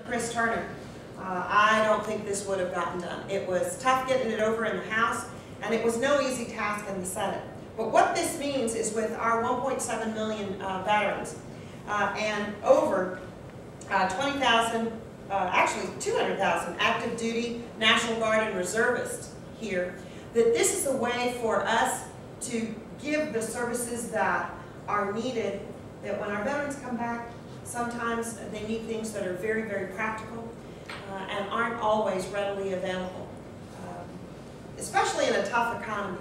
Chris Turner, I don't think this would have gotten done. It was tough getting it over in the House, and it was no easy task in the Senate. But what this means is with our 1.7 million veterans and over 20,000, actually 200,000 active duty National Guard and reservists here, that this is a way for us to give the services that are needed, that when our veterans come back, sometimes they need things that are very, very practical and aren't always readily available, especially in a tough economy.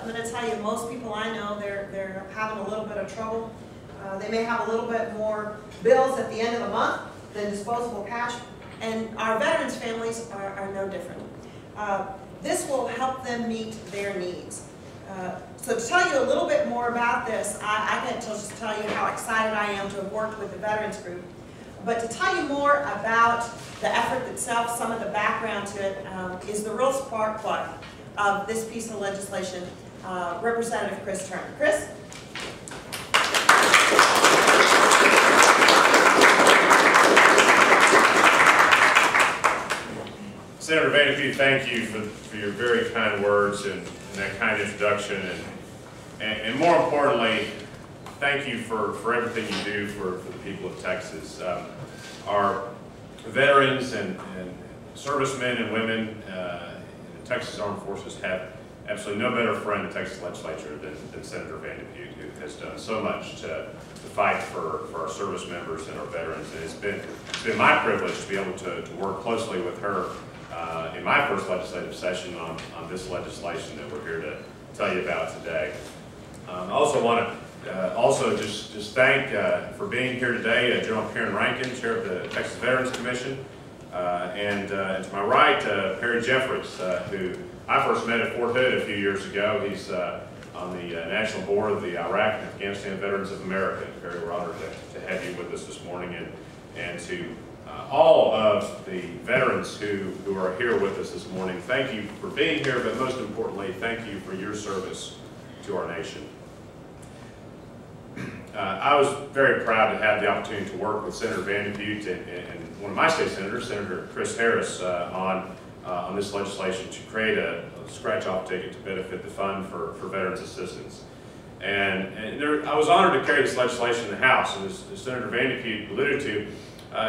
I'm going to tell you, most people I know, they're having a little bit of trouble. They may have a little bit more bills at the end of the month than disposable cash, and our veterans' families are no different. This will help them meet their needs. So to tell you a little bit more about this, I can't just tell you how excited I am to have worked with the Veterans Group, but to tell you more about the effort itself, some of the background to it, is the real spark plug of this piece of legislation, Representative Chris Turner. Chris? Senator Vanderpute, thank you for your very kind words and that kind introduction, and more importantly, thank you for everything you do for the people of Texas. Our veterans and servicemen and women in the Texas Armed Forces have absolutely no better friend in the Texas legislature than Senator Vanderpute, who has done so much to fight for our service members and our veterans. And it's been my privilege to be able to work closely with her in my first legislative session on this legislation that we're here to tell you about today. I also want to just thank for being here today General Karen Rankin, Chair of the Texas Veterans Commission, and to my right, Perry Jeffries, who I first met at Fort Hood a few years ago. He's on the National Board of the Iraq and Afghanistan Veterans of America. Perry, we're honored to have you with us this morning, and to all of the veterans who are here with us this morning, thank you for being here, but most importantly, thank you for your service to our nation. I was very proud to have the opportunity to work with Senator Vanderpute and one of my state senators, Senator Chris Harris, on this legislation to create a scratch-off ticket to benefit the Fund for Veterans Assistance. And I was honored to carry this legislation in the House, and as Senator Vanderpute alluded to,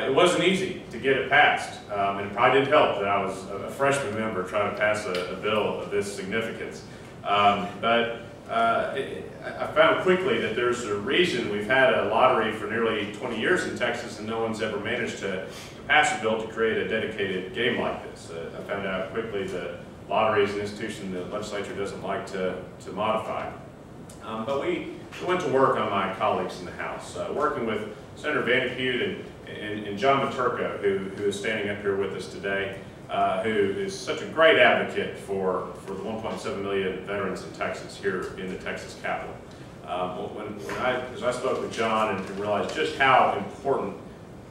it wasn't easy to get it passed, and it probably didn't help that I was a freshman member trying to pass a bill of this significance. But I found quickly that there's a reason we've had a lottery for nearly 20 years in Texas and no one's ever managed to pass a bill to create a dedicated game like this. I found out quickly that lottery is an institution the legislature doesn't like to modify. But we went to work on my colleagues in the House, working with Senator Vanderpute and John Maturka, who is standing up here with us today, who is such a great advocate for the 1.7 million veterans in Texas here in the Texas Capitol. As I spoke with John and realized just how important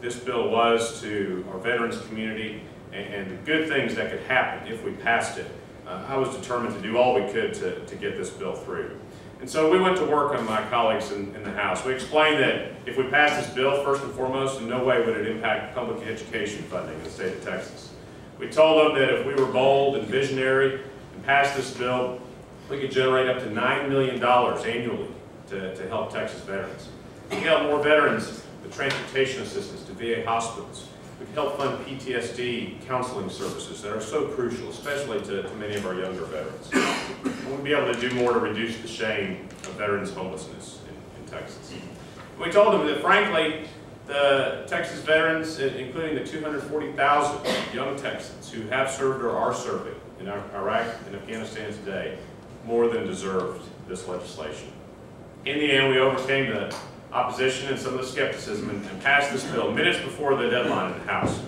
this bill was to our veterans community and the good things that could happen if we passed it, I was determined to do all we could to get this bill through. And so we went to work on my colleagues in the House. We explained that if we passed this bill, first and foremost, in no way would it impact public education funding in the state of Texas. We told them that if we were bold and visionary and passed this bill, we could generate up to $9 million annually to help Texas veterans. We could help more veterans with transportation assistance to VA hospitals. We could help fund PTSD counseling services that are so crucial, especially to many of our younger veterans. And we'd be able to do more to reduce the shame of veterans' homelessness in Texas. And we told them that, frankly, the Texas veterans, including the 240,000 young Texans who have served or are serving in Iraq and Afghanistan today, more than deserved this legislation. In the end, we overcame the opposition and some of the skepticism and passed this bill minutes before the deadline in the House.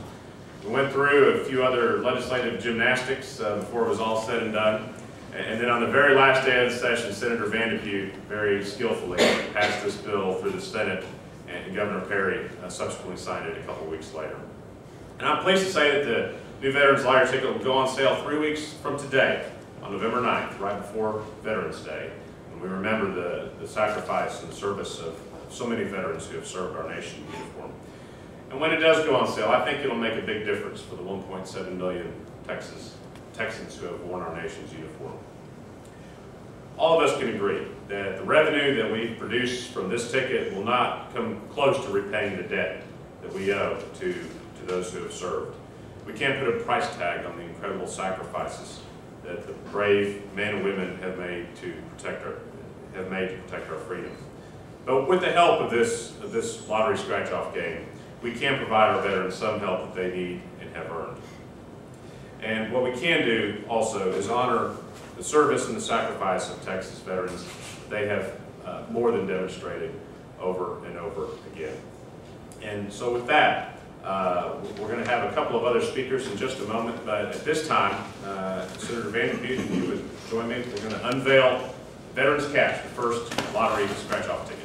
We went through a few other legislative gymnastics before it was all said and done. And then on the very last day of the session, Senator Vanderpute very skillfully passed this bill through the Senate, and Governor Perry subsequently signed it a couple weeks later. And I'm pleased to say that the new Veterans Lottery ticket will go on sale 3 weeks from today, on November 9th, right before Veterans Day. And we remember the sacrifice and the service of so many veterans who have served our nation in uniform. And when it does go on sale, I think it'll make a big difference for the 1.7 million Texans who have worn our nation's uniform. All of us can agree that the revenue that we produce from this ticket will not come close to repaying the debt that we owe to those who have served. We can't put a price tag on the incredible sacrifices that the brave men and women have made to protect our freedom. But with the help of this lottery scratch-off game, we can provide our veterans some help that they need and have earned. And what we can do also is honor the service and the sacrifice of Texas veterans. They have more than demonstrated over and over again. And so with that, we're going to have a couple of other speakers in just a moment, but at this time, Senator Van Buren, if you would join me, we're going to unveil Veterans Cash, the first lottery scratch-off ticket.